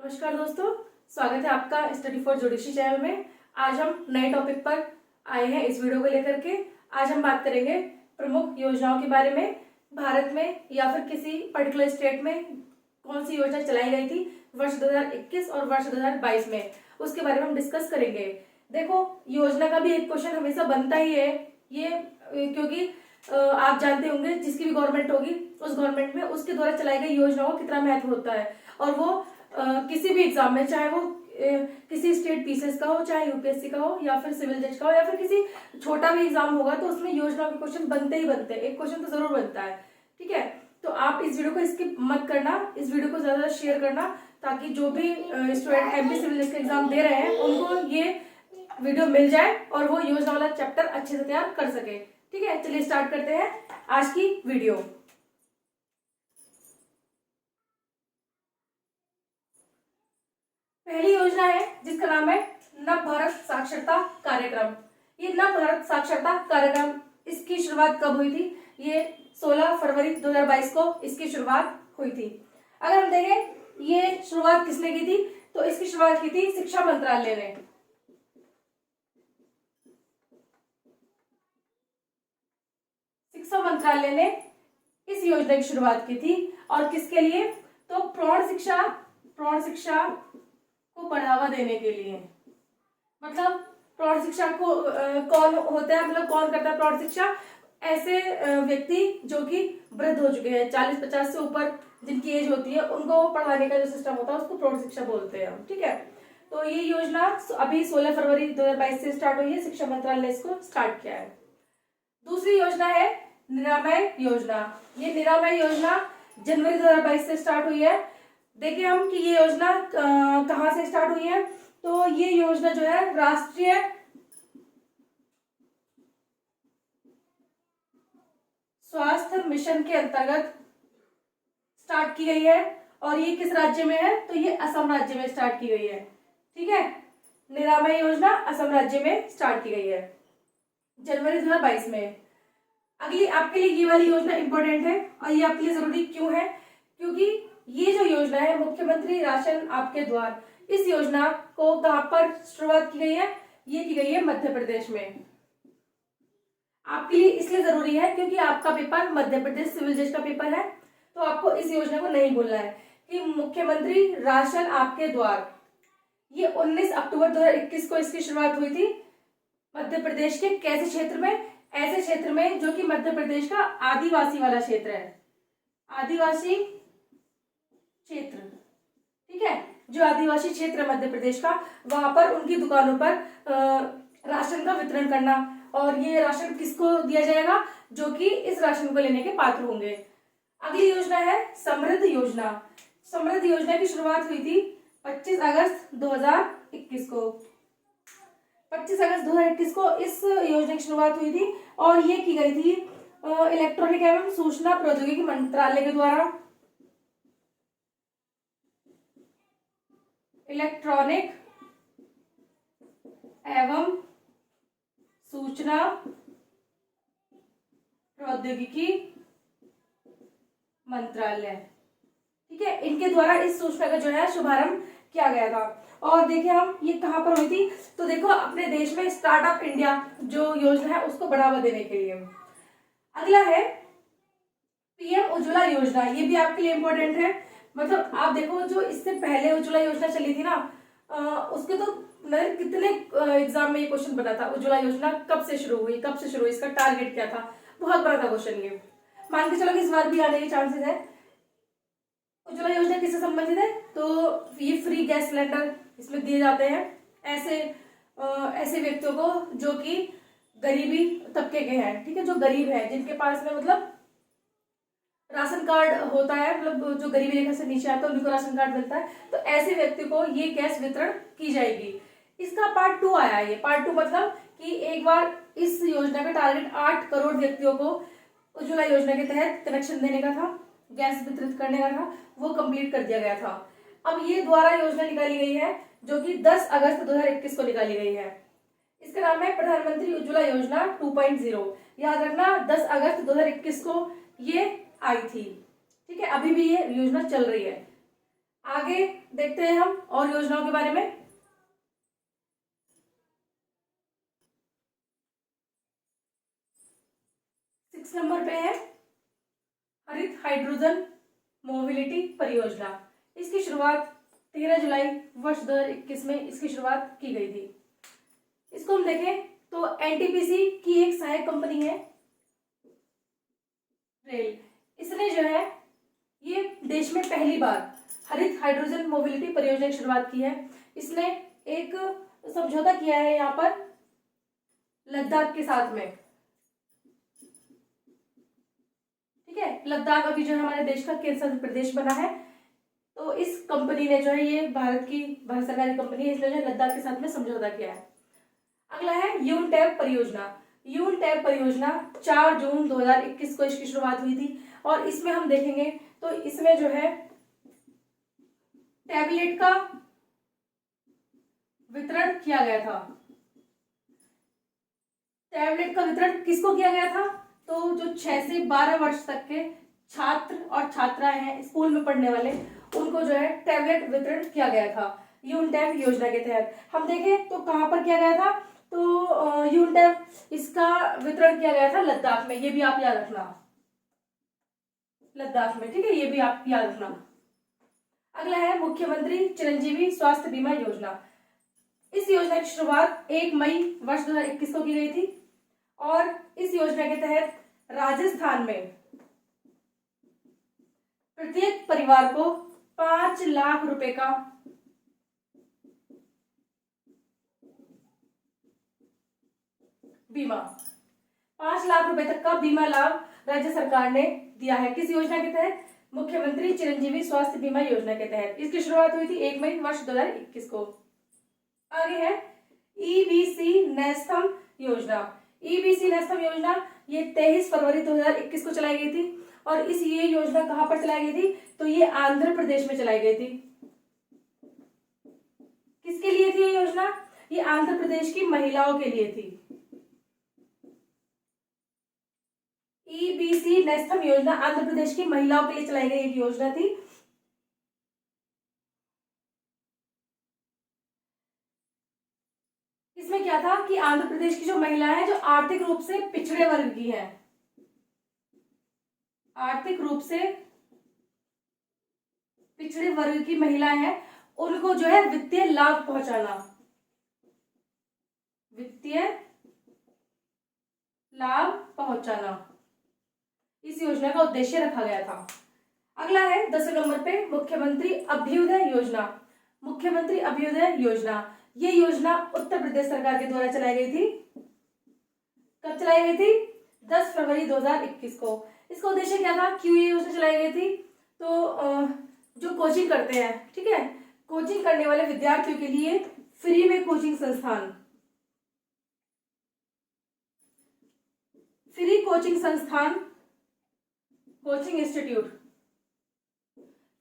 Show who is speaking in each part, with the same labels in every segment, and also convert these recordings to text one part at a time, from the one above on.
Speaker 1: नमस्कार दोस्तों, स्वागत है आपका स्टडी फॉर जुडिशरी चैनल में। आज हम नए टॉपिक पर आए हैं इस वीडियो को लेकर के। आज हम बात करेंगे प्रमुख योजनाओं के बारे में। भारत में या फिर किसी पर्टिकुलर स्टेट में कौन सी योजना चलाई गई थी वर्ष 2021 और वर्ष 2022 में, उसके बारे में हम डिस्कस करेंगे। देखो, योजना का भी एक क्वेश्चन हमेशा बनता ही है ये, क्योंकि आप जानते होंगे जिसकी भी गवर्नमेंट होगी उस गवर्नमेंट में उसके द्वारा चलाई गई योजनाओं का कितना महत्व होता है। और वो किसी भी एग्जाम में, चाहे वो किसी स्टेट पीसीएस का हो, चाहे यूपीएससी का हो, या फिर सिविल जज का हो, या फिर किसी छोटा भी एग्जाम होगा, तो उसमें योजना के क्वेश्चन बनते ही बनते हैं। एक क्वेश्चन तो जरूर बनता है। ठीक है, तो आप इस वीडियो को स्किप मत करना, इस वीडियो को ज्यादा शेयर करना, ताकि जो भी स्टूडेंट एमपी सिविल जज का एग्जाम दे रहे हैं उनको ये वीडियो मिल जाए और वो योजना वाला चैप्टर अच्छे से तैयार कर सके। ठीक है, चलिए स्टार्ट करते हैं आज की वीडियो। पहली योजना है जिसका नाम है नव भारत साक्षरता कार्यक्रम। ये नव भारत साक्षरता कार्यक्रम, इसकी शुरुआत कब हुई थी? ये 16 फरवरी 2022 को इसकी शुरुआत हुई थी। अगर हम देखें ये शुरुआत किसने की थी, तो इसकी शुरुआत की थी शिक्षा मंत्रालय ने। शिक्षा मंत्रालय ने इस योजना की शुरुआत की थी। और किसके लिए? तो प्रौढ़ शिक्षा को बढ़ावा देने के लिए। मतलब प्रौढ़ शिक्षा को कौन होता है, मतलब कौन करता है प्रौढ़ शिक्षा? ऐसे व्यक्ति जो कि वृद्ध हो चुके हैं, 40-50 से ऊपर जिनकी एज होती है, उनको पढ़ाने का जो सिस्टम होता है उसको प्रौढ़ शिक्षा बोलते हैं हम। ठीक है, तो ये योजना अभी 16 फरवरी 2022 से स्टार्ट हुई है। शिक्षा मंत्रालय ने इसको स्टार्ट किया है। दूसरी योजना है निरामय योजना। ये निरामय योजना जनवरी 2022 से स्टार्ट हुई है। देखिए हम कि ये योजना कहाँ से स्टार्ट हुई है, तो ये योजना जो है राष्ट्रीय स्वास्थ्य मिशन के अंतर्गत स्टार्ट की गई है। और ये किस राज्य में है? तो ये असम राज्य में स्टार्ट की गई है। ठीक है, निरामय योजना असम राज्य में स्टार्ट की गई है जनवरी 2022 में। अगली आपके लिए ये वाली योजना इंपॉर्टेंट है, और ये आपके लिए जरूरी क्यों है? क्योंकि ये जो योजना है मुख्यमंत्री राशन आपके द्वार, इस योजना को कहां पर शुरुआत की गई है? ये की गई है मध्य प्रदेश में। आपके लिए इसलिए जरूरी है क्योंकि आपका पेपर मध्य प्रदेश सिविल जज का पेपर है, तो आपको इस योजना को नहीं भूलना है कि मुख्यमंत्री राशन आपके द्वार, ये 19 अक्टूबर 2021 को इसकी शुरुआत हुई थी। मध्य प्रदेश के कैसे क्षेत्र में? ऐसे क्षेत्र में जो कि मध्य प्रदेश का आदिवासी वाला क्षेत्र है, आदिवासी क्षेत्र। ठीक है, जो आदिवासी क्षेत्र है मध्य प्रदेश का, वहां पर उनकी दुकानों पर राशन का वितरण करना। और ये राशन किसको दिया जाएगा? जो कि इस राशन को लेने के पात्र होंगे। अगली योजना है समृद्ध योजना। समृद्ध योजना की शुरुआत हुई थी 25 अगस्त 2021 को। 25 अगस्त 2021 को इस योजना की शुरुआत हुई थी, और ये की गई थी इलेक्ट्रॉनिक एवं सूचना प्रौद्योगिकी मंत्रालय के द्वारा। इलेक्ट्रॉनिक एवं सूचना प्रौद्योगिकी मंत्रालय। ठीक है, इनके द्वारा इस सूचना का जो है शुभारंभ किया गया था। और देखिए हम ये कहां पर हुई थी, तो देखो अपने देश में स्टार्टअप इंडिया जो योजना है उसको बढ़ावा देने के लिए। अगला है पीएम उज्ज्वला योजना। ये भी आपके लिए इंपॉर्टेंट है। मतलब आप देखो, जो इससे पहले उज्ज्वला योजना चली थी ना, उसके तो मतलब कितने एग्जाम में ये क्वेश्चन बना था, उज्ज्वला योजना कब से शुरू हुई, इसका टारगेट क्या था। बहुत बड़ा था क्वेश्चन ये। मान के चलो कि इस बार भी आने के चांसेस है। उज्ज्वला योजना किससे संबंधित है? तो ये फ्री गैस सिलेंडर इसमें दिए जाते हैं ऐसे व्यक्तियों को जो कि गरीबी तबके के हैं। ठीक है, जो गरीब है, जिनके पास में मतलब राशन कार्ड होता है, मतलब जो गरीबी रेखा से नीचे आता है उनको राशन कार्ड मिलता है, तो ऐसे व्यक्ति को ये गैस वितरण की जाएगी। इसका पार्ट 2 आया है। ये पार्ट 2 मतलब कि एक बार इस योजना का टारगेट 8 करोड़ व्यक्तियों को उज्ज्वला योजना के तहत कनेक्शन देने का था, गैस वितरित करने का था, वो कंप्लीट कर दिया गया था। अब ये द्वारा योजना निकाली गई है जो कि 10 अगस्त 2021 को निकाली गई है। इसका नाम है प्रधानमंत्री उज्ज्वला योजना 2.0। याद रखना 10 अगस्त 2021 को ये आई थी। ठीक है, अभी भी ये योजना चल रही है। आगे देखते हैं हम और योजनाओं के बारे में। 6 नंबर पे है हरित हाइड्रोजन मोबिलिटी परियोजना। इसकी शुरुआत 13 जुलाई वर्ष 2021 में इसकी शुरुआत की गई थी। इसको हम देखें तो एनटीपीसी की एक सहायक कंपनी है रेल। इसने जो है ये देश में पहली बार हरित हाइड्रोजन मोबिलिटी परियोजना की शुरुआत की है। इसने एक समझौता किया है यहाँ पर लद्दाख के साथ में, ठीक है। लद्दाख अभी जो है हमारे देश का केंद्र शासित प्रदेश बना है, तो इस कंपनी ने जो है ये भारत सरकारी कंपनी है, इसने जो है लद्दाख के साथ में समझौता किया है। अगला है यूनटैप परियोजना। यूनटैप परियोजना 4 जून 2021 को इसकी शुरुआत हुई थी और इसमें हम देखेंगे तो इसमें जो है टैबलेट का वितरण किया गया था। टैबलेट का वितरण किसको किया गया था? तो जो 6 से 12 वर्ष तक के छात्र और छात्राएं हैं स्कूल में पढ़ने वाले, उनको जो है टैबलेट वितरण किया गया था यूनटैप योजना के तहत। हम देखें तो कहां पर किया गया था? तो यूनटैप इसका वितरण किया गया था लद्दाख में, ये भी आप याद रखना, लद्दाख में, ठीक है, ये भी आप याद रखना। अगला है मुख्यमंत्री चिरंजीवी स्वास्थ्य बीमा योजना। इस योजना की शुरुआत 1 मई वर्ष 2021 को की गई थी और इस योजना के तहत राजस्थान में प्रत्येक परिवार को 5 लाख रुपए का बीमा, 5 लाख रुपए तक का बीमा लाभ राज्य सरकार ने दिया है। किस योजना के तहत? मुख्यमंत्री चिरंजीवी स्वास्थ्य बीमा योजना के तहत। इसकी शुरुआत हुई थी 1 मई वर्ष 2021 को। आगे है ईबीसी नेस्तम योजना। ईबीसी नेस्तम योजना ये 23 फरवरी 2021 को चलाई गई थी और ये योजना कहां पर चलाई गई थी? तो ये आंध्र प्रदेश में चलाई गई थी। किसके लिए थी ये योजना? ये आंध्र प्रदेश की महिलाओं के लिए थी। ईबीसी नेस्तम योजना आंध्र प्रदेश की महिलाओं के लिए चलाई गई एक योजना थी। इसमें क्या था कि आंध्र प्रदेश की जो महिलाएं हैं जो आर्थिक रूप से पिछड़े वर्ग की हैं, आर्थिक रूप से पिछड़े वर्ग की महिलाएं हैं, उनको जो है वित्तीय लाभ पहुंचाना, वित्तीय लाभ पहुंचाना इस योजना का उद्देश्य रखा गया था। अगला है 10 नंबर पे मुख्यमंत्री अभ्युदय योजना। मुख्यमंत्री अभ्युदय योजना, ये योजना उत्तर प्रदेश सरकार के द्वारा चलाई गई थी। कब चलाई गई थी? 10 फरवरी 2021 को। इसका उद्देश्य क्या था? क्यों ये योजना चलाई गई थी? तो जो कोचिंग करते हैं, ठीक है, कोचिंग करने वाले विद्यार्थियों के लिए फ्री में कोचिंग संस्थान, फ्री कोचिंग संस्थान, coaching institute,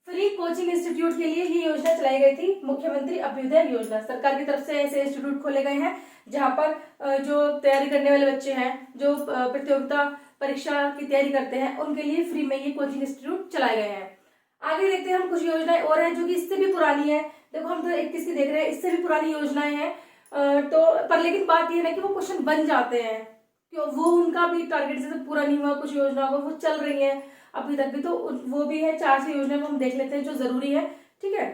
Speaker 1: free coaching institute के लिए ये योजना चलाई गई थी, मुख्यमंत्री अभ्युदय योजना। सरकार की तरफ से ऐसे इंस्टीट्यूट खोले गए हैं जहां पर जो तैयारी करने वाले बच्चे हैं, जो प्रतियोगिता परीक्षा की तैयारी करते हैं, उनके लिए फ्री में ये कोचिंग इंस्टीट्यूट चलाए गए हैं। आगे देखते हैं हम कुछ योजनाएं और हैं जो कि इससे भी पुरानी है। देखो हम तो 21 की देख रहे हैं, इससे भी पुरानी योजनाएं हैं। तो पर लेकिन बात यह है कि वो क्वेश्चन बन जाते हैं, क्यों वो उनका भी टारगेट जैसे पूरा नहीं हुआ, कुछ योजना को वो चल रही है अभी तक भी, तो वो भी है। 4 योजना को हम देख लेते हैं जो जरूरी है, ठीक है।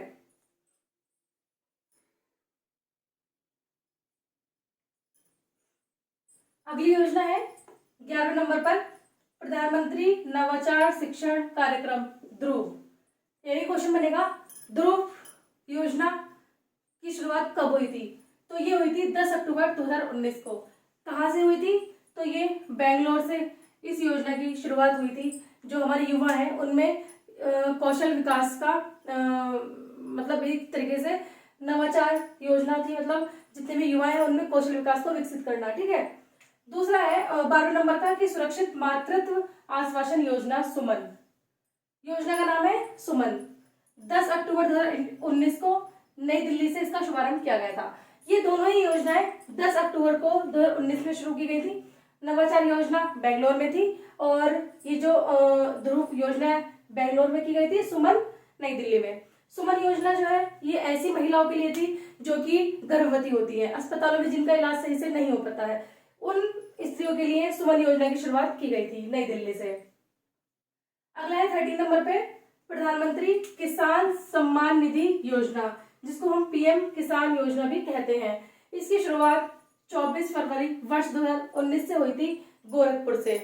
Speaker 1: अगली योजना है 11 नंबर पर प्रधानमंत्री नवाचार शिक्षण कार्यक्रम ध्रुव। यही क्वेश्चन बनेगा, ध्रुव योजना की शुरुआत कब हुई थी? तो ये हुई थी 10 अक्टूबर 2019 को। कहाँ से हुई थी? तो ये बेंगलोर से इस योजना की शुरुआत हुई थी। जो हमारे युवा हैं उनमें कौशल विकास का मतलब एक तरीके से नवाचार योजना थी, मतलब जितने भी युवा हैं उनमें कौशल विकास को विकसित करना, ठीक है। दूसरा है 12 नंबर का कि सुरक्षित मातृत्व आश्वासन योजना सुमन। योजना का नाम है सुमन। 10 अक्टूबर 2019 को नई दिल्ली से इसका शुभारंभ किया गया था। ये दोनों ही योजनाएं 10 अक्टूबर को 2019 में शुरू की गई थी। नवाचार योजना बेंगलोर में थी और ये जो ध्रुव योजना बेंगलोर में की गई थी, सुमन नई दिल्ली में। सुमन योजना जो है ये ऐसी महिलाओं के लिए थी जो कि गर्भवती होती है, अस्पतालों में जिनका इलाज सही से नहीं हो पाता है, उन स्त्रियों के लिए सुमन योजना की शुरुआत की गई थी नई दिल्ली से। अगला है 13 नंबर पे प्रधानमंत्री किसान सम्मान निधि योजना, जिसको हम पीएम किसान योजना भी कहते हैं। इसकी शुरुआत 24 फरवरी वर्ष 2019 से हुई थी गोरखपुर से।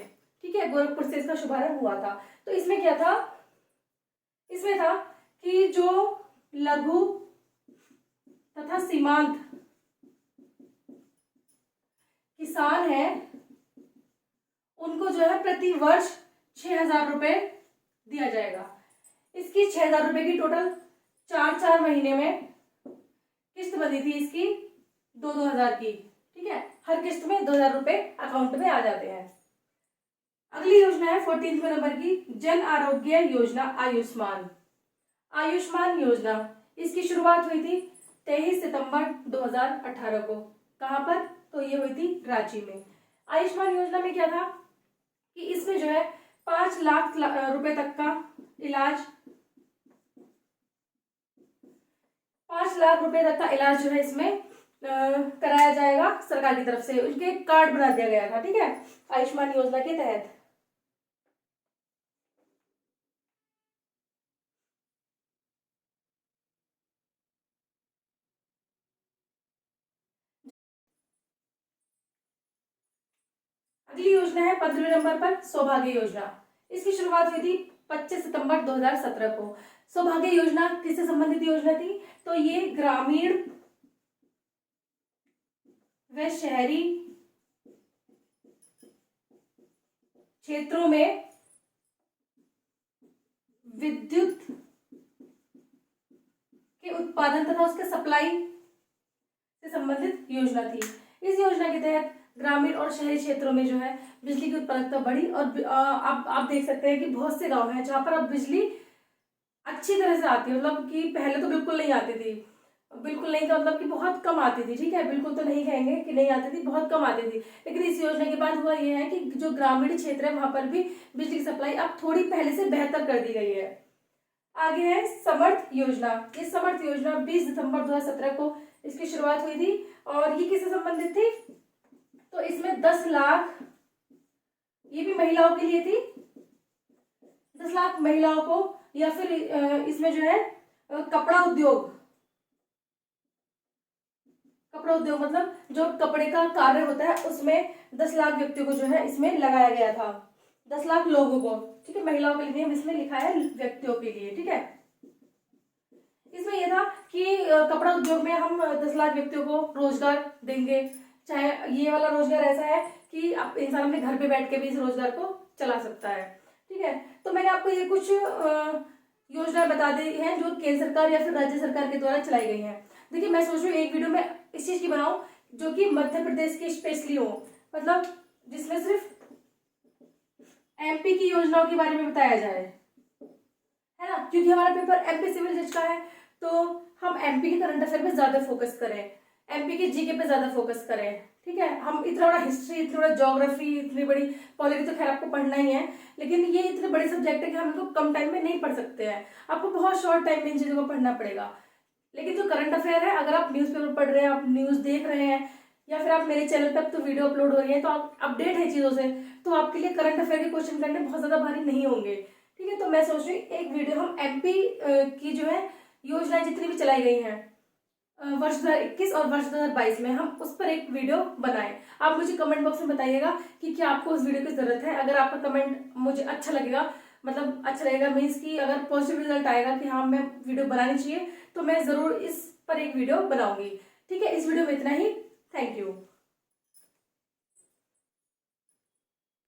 Speaker 1: ठीक है, गोरखपुर से इसका शुभारंभ हुआ था। तो इसमें क्या था, इसमें था कि जो लघु तथा सीमांत किसान है उनको जो है प्रति वर्ष 6,000 रुपए दिया जाएगा। इसकी 6,000 रुपए की टोटल 4-4 महीने में किस्त बनी थी इसकी 2-2 हजार की। ठीक है, हर किस्त में 2,000 रुपए अकाउंट में आ जाते हैं। अगली योजना है 14वें नंबर की जन आरोग्य योजना आयुष्मान। आयुष्मान योजना, इसकी शुरुआत हुई थी 23 सितंबर 2018 को। कहां पर, तो ये हुई थी रांची में। आयुष्मान योजना में क्या था कि इसमें जो है 5 लाख रुपए तक का इलाज, 5 लाख रुपए तक का इलाज जो है इसमें कराया जाएगा सरकार की तरफ से। उनके कार्ड बना दिया गया था। ठीक है, आयुष्मान योजना के तहत। अगली योजना है 15वें नंबर पर सौभाग्य योजना। इसकी शुरुआत हुई थी 25 सितंबर 2017 को। सौभाग्य योजना किससे संबंधित योजना थी, तो ये ग्रामीण व शहरी क्षेत्रों में विद्युत के उत्पादन तथा उसके सप्लाई से संबंधित योजना थी। इस योजना के तहत ग्रामीण और शहरी क्षेत्रों में जो है बिजली की उत्पादकता बढ़ी और आप देख सकते हैं कि बहुत से गांव हैं जहां पर अब बिजली अच्छी तरह से आती है। मतलब कि पहले तो बिल्कुल नहीं आती थी, बिल्कुल नहीं था मतलब कि बहुत कम आती थी। ठीक है, बिल्कुल तो नहीं कहेंगे कि नहीं आती थी, बहुत कम आती थी। लेकिन इस योजना के बाद हुआ यह है कि जो ग्रामीण क्षेत्र है वहां पर भी बिजली की सप्लाई अब थोड़ी पहले से बेहतर कर दी गई है। आगे है समर्थ योजना। ये समर्थ योजना 20 दिसंबर 2017 को इसकी शुरुआत हुई थी और ये किससे संबंधित थी, तो इसमें 10 लाख, ये भी महिलाओं के लिए थी, 10 लाख महिलाओं को, या फिर इसमें जो है कपड़ा उद्योग मतलब जो कपड़े का कार्य होता है उसमें 10 लाख व्यक्तियों को जो है इसमें लगाया गया था, 10 लाख लोगों को। ठीक है, महिलाओं के लिए इसमें लिखा है व्यक्तियों के लिए। ठीक है, इसमें यह था कि कपड़ा उद्योग में हम 10 लाख व्यक्तियों को रोजगार देंगे। चाहे ये वाला रोजगार ऐसा है कि इंसान अपने घर पे बैठ के भी इस रोजगार को चला सकता है। ठीक है, तो मैंने आपको ये कुछ योजनाएं बता दी हैं जो केंद्र सरकार या फिर राज्य सरकार के द्वारा चलाई गई हैं। देखिए, मैं सोच रही हूँ एक वीडियो में इस चीज की बनाऊं जो कि मध्य प्रदेश की स्पेशली हो, मतलब जिसमें सिर्फ एमपी की योजनाओं के बारे में बताया जाए, है ना, क्योंकि हमारा पेपर एमपी सिविल जज का है तो हम एमपी के करंट अफेयर पे ज्यादा फोकस करें, एमपी के जीके पे ज्यादा फोकस करें। ठीक है, हम इतना बड़ा हिस्ट्री, इतना बड़ा ज्योग्राफी, इतनी बड़ी पॉलिटी तो खैर आपको पढ़ना ही है, लेकिन ये इतने बड़े सब्जेक्ट है कि हम इनको कम टाइम में नहीं पढ़ सकते हैं। आपको बहुत शॉर्ट टाइम में इन चीजों को पढ़ना पड़ेगा। लेकिन जो करंट अफेयर है, अगर आप न्यूज़पेपर पढ़ रहे हैं, आप न्यूज देख रहे हैं, या फिर आप मेरे चैनल पर तो वीडियो अपलोड हो रही है तो आप अपडेट है चीजों से, तो आपके लिए करंट अफेयर के क्वेश्चन करने बहुत ज्यादा भारी नहीं होंगे। ठीक है, तो मैं सोच रही हूँ एक वीडियो हम एमपी की जो है योजना जितनी भी चलाई गई हैं वर्ष 2021 और वर्ष 2022 में, हम उस पर एक वीडियो बनाएं। आप मुझे कमेंट बॉक्स में बताइएगा कि क्या आपको उस वीडियो की जरूरत है। अगर आपका कमेंट मुझे अच्छा लगेगा, मतलब अच्छा लगेगा मीन्स कि अगर पॉजिटिव रिजल्ट आएगा कि हाँ मैं वीडियो बनानी चाहिए, तो मैं जरूर इस पर एक वीडियो बनाऊंगी। ठीक है, इस वीडियो में इतना ही। Thank you.